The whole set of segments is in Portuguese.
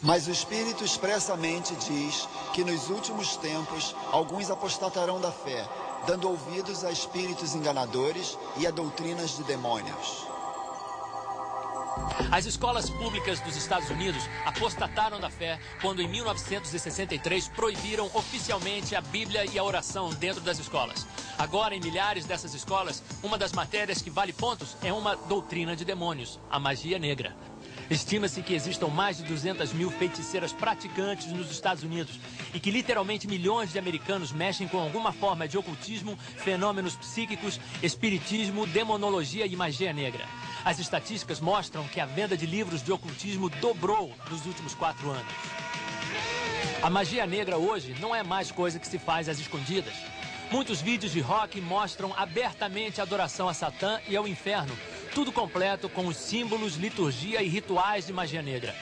Mas o Espírito expressamente diz que nos últimos tempos alguns apostatarão da fé, dando ouvidos a espíritos enganadores e a doutrinas de demônios. As escolas públicas dos Estados Unidos apostataram da fé quando, em 1963, proibiram oficialmente a Bíblia e a oração dentro das escolas. Agora, em milhares dessas escolas, uma das matérias que vale pontos é uma doutrina de demônios, a magia negra. Estima-se que existam mais de 200 mil feiticeiras praticantes nos Estados Unidos e que literalmente milhões de americanos mexem com alguma forma de ocultismo, fenômenos psíquicos, espiritismo, demonologia e magia negra. As estatísticas mostram que a venda de livros de ocultismo dobrou nos últimos 4 anos. A magia negra hoje não é mais coisa que se faz às escondidas. Muitos vídeos de rock mostram abertamente a adoração a Satã e ao inferno, tudo completo com os símbolos, liturgia e rituais de magia negra.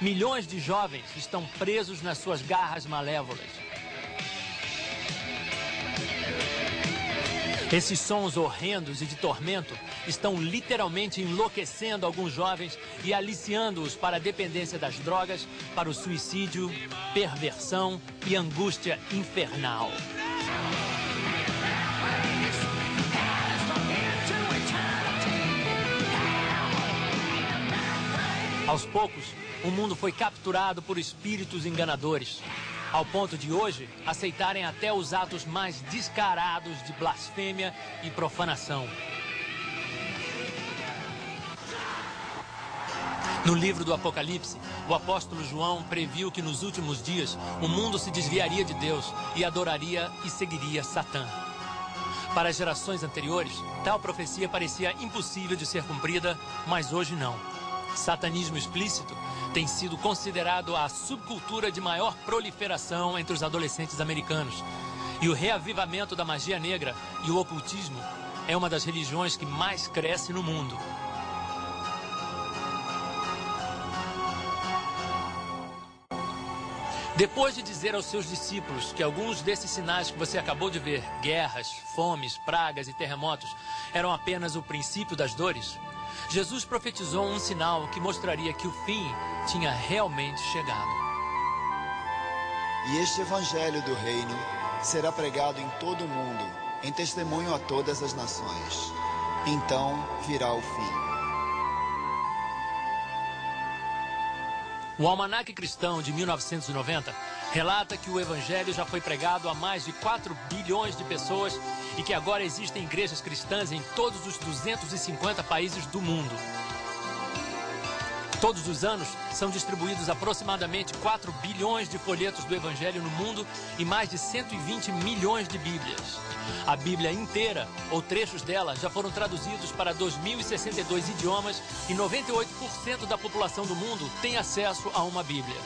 Milhões de jovens estão presos nas suas garras malévolas. Esses sons horrendos e de tormento estão literalmente enlouquecendo alguns jovens e aliciando-os para a dependência das drogas, para o suicídio, perversão e angústia infernal. Aos poucos, o mundo foi capturado por espíritos enganadores, ao ponto de hoje aceitarem até os atos mais descarados de blasfêmia e profanação. No livro do Apocalipse, o apóstolo João previu que nos últimos dias o mundo se desviaria de Deus e adoraria e seguiria Satã. Para as gerações anteriores, tal profecia parecia impossível de ser cumprida, mas hoje não. Satanismo explícito tem sido considerado a subcultura de maior proliferação entre os adolescentes americanos. E o reavivamento da magia negra e o ocultismo é uma das religiões que mais cresce no mundo. Depois de dizer aos seus discípulos que alguns desses sinais que você acabou de ver, guerras, fomes, pragas e terremotos, eram apenas o princípio das dores, Jesus profetizou um sinal que mostraria que o fim tinha realmente chegado. E este evangelho do reino será pregado em todo o mundo, em testemunho a todas as nações. Então virá o fim. O Almanaque Cristão de 1990 relata que o evangelho já foi pregado a mais de 4 bilhões de pessoas e que agora existem igrejas cristãs em todos os 250 países do mundo. Todos os anos são distribuídos aproximadamente 4 bilhões de folhetos do evangelho no mundo e mais de 120 milhões de bíblias. A Bíblia inteira, ou trechos dela, já foram traduzidos para 2.062 idiomas e 98% da população do mundo tem acesso a uma Bíblia.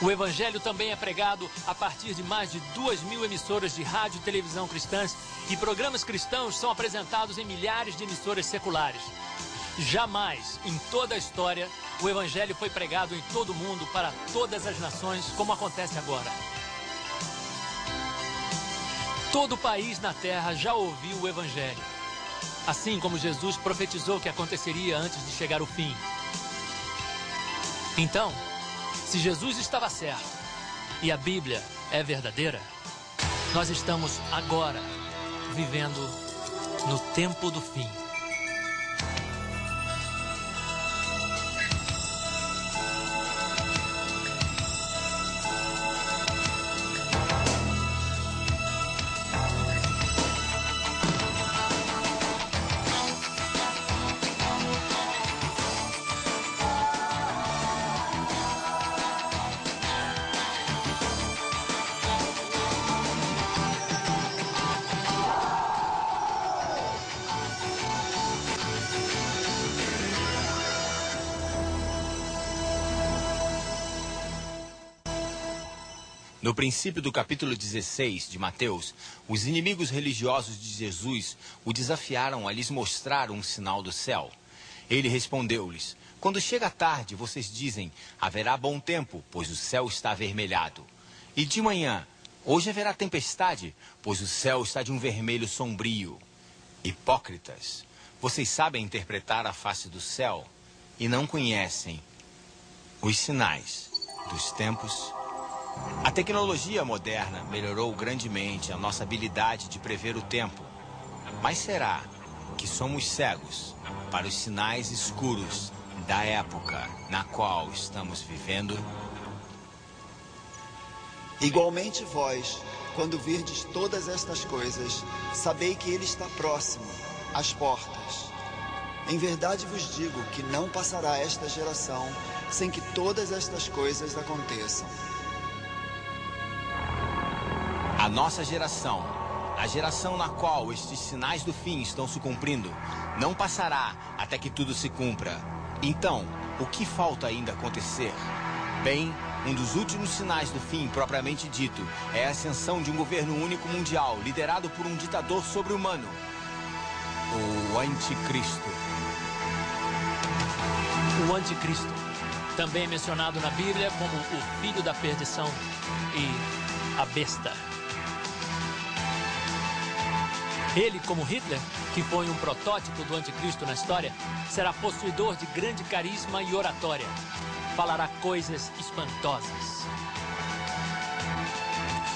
O evangelho também é pregado a partir de mais de 2.000 emissoras de rádio e televisão cristãs e programas cristãos são apresentados em milhares de emissoras seculares. Jamais, em toda a história, o evangelho foi pregado em todo o mundo para todas as nações, como acontece agora. Todo país na terra já ouviu o evangelho, assim como Jesus profetizou que aconteceria antes de chegar o fim. Então, se Jesus estava certo e a Bíblia é verdadeira, nós estamos agora vivendo no tempo do fim. No princípio do capítulo 16 de Mateus, os inimigos religiosos de Jesus o desafiaram a lhes mostrar um sinal do céu. Ele respondeu-lhes: quando chega a tarde, vocês dizem, haverá bom tempo, pois o céu está avermelhado. E de manhã, hoje haverá tempestade, pois o céu está de um vermelho sombrio. Hipócritas, vocês sabem interpretar a face do céu e não conhecem Os sinais dos tempos. A tecnologia moderna melhorou grandemente a nossa habilidade de prever o tempo. Mas será que somos cegos para os sinais escuros da época na qual estamos vivendo? Igualmente vós, quando virdes todas estas coisas, sabei que ele está próximo, às portas. Em verdade vos digo que não passará esta geração sem que todas estas coisas aconteçam. A nossa geração, a geração na qual estes sinais do fim estão se cumprindo, não passará até que tudo se cumpra. Então, o que falta ainda acontecer? Bem, um dos últimos sinais do fim, propriamente dito, é a ascensão de um governo único mundial, liderado por um ditador sobre-humano, o Anticristo. O Anticristo, também mencionado na Bíblia como o filho da perdição e a besta. Ele, como Hitler, que foi um protótipo do Anticristo na história, será possuidor de grande carisma e oratória. Falará coisas espantosas.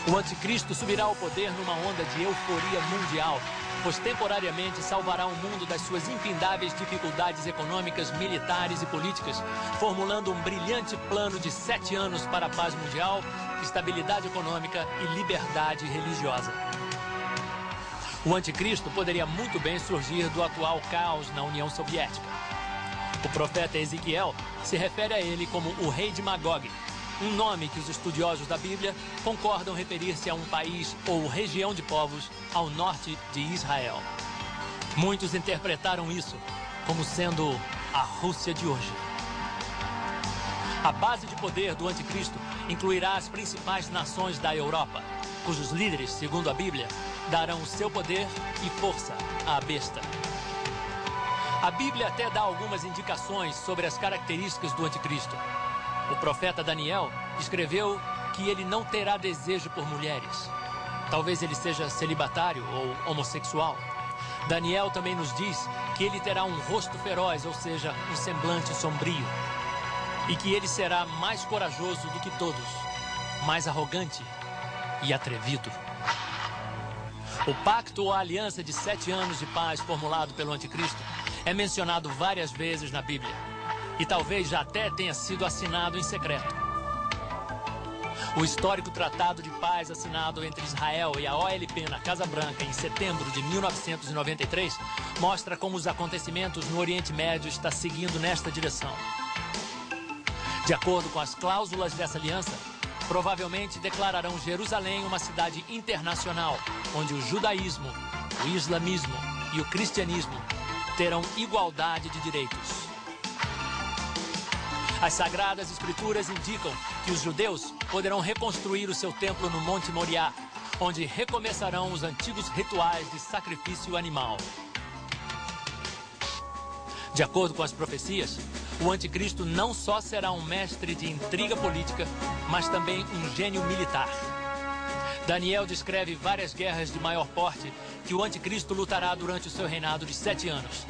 O Anticristo subirá ao poder numa onda de euforia mundial, pois temporariamente salvará o mundo das suas infindáveis dificuldades econômicas, militares e políticas, formulando um brilhante plano de 7 anos para a paz mundial, estabilidade econômica e liberdade religiosa. O Anticristo poderia muito bem surgir do atual caos na União Soviética. O profeta Ezequiel se refere a ele como o rei de Magog, um nome que os estudiosos da Bíblia concordam referir-se a um país ou região de povos ao norte de Israel. Muitos interpretaram isso como sendo a Rússia de hoje. A base de poder do Anticristo incluirá as principais nações da Europa, cujos líderes, segundo a Bíblia, darão o seu poder e força à besta. A Bíblia até dá algumas indicações sobre as características do Anticristo. O profeta Daniel escreveu que ele não terá desejo por mulheres. Talvez ele seja celibatário ou homossexual. Daniel também nos diz que ele terá um rosto feroz, ou seja, um semblante sombrio. E que ele será mais corajoso do que todos, mais arrogante e atrevido. O pacto ou a aliança de 7 anos de paz formulado pelo Anticristo é mencionado várias vezes na Bíblia. E talvez já até tenha sido assinado em secreto. O histórico tratado de paz assinado entre Israel e a OLP na Casa Branca em setembro de 1993 mostra como os acontecimentos no Oriente Médio estão seguindo nesta direção. De acordo com as cláusulas dessa aliança, provavelmente declararão Jerusalém uma cidade internacional, onde o judaísmo, o islamismo e o cristianismo terão igualdade de direitos. As Sagradas Escrituras indicam que os judeus poderão reconstruir o seu templo no Monte Moriá, onde recomeçarão os antigos rituais de sacrifício animal. De acordo com as profecias, o Anticristo não só será um mestre de intriga política, mas também um gênio militar. Daniel descreve várias guerras de maior porte que o Anticristo lutará durante o seu reinado de 7 anos.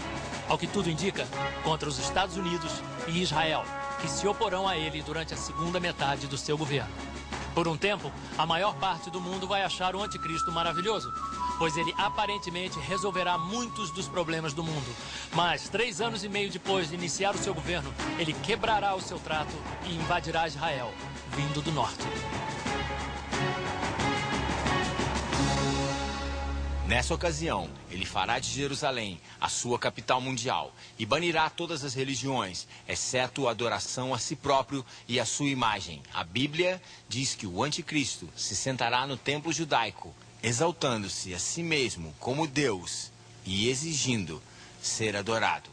Ao que tudo indica, contra os Estados Unidos e Israel, que se oporão a ele durante a segunda metade do seu governo. Por um tempo, a maior parte do mundo vai achar o Anticristo maravilhoso, pois ele aparentemente resolverá muitos dos problemas do mundo. Mas 3 anos e meio depois de iniciar o seu governo, ele quebrará o seu trato e invadirá Israel, vindo do norte. Nessa ocasião, ele fará de Jerusalém a sua capital mundial e banirá todas as religiões, exceto a adoração a si próprio e a sua imagem. A Bíblia diz que o Anticristo se sentará no templo judaico, exaltando-se a si mesmo como Deus e exigindo ser adorado.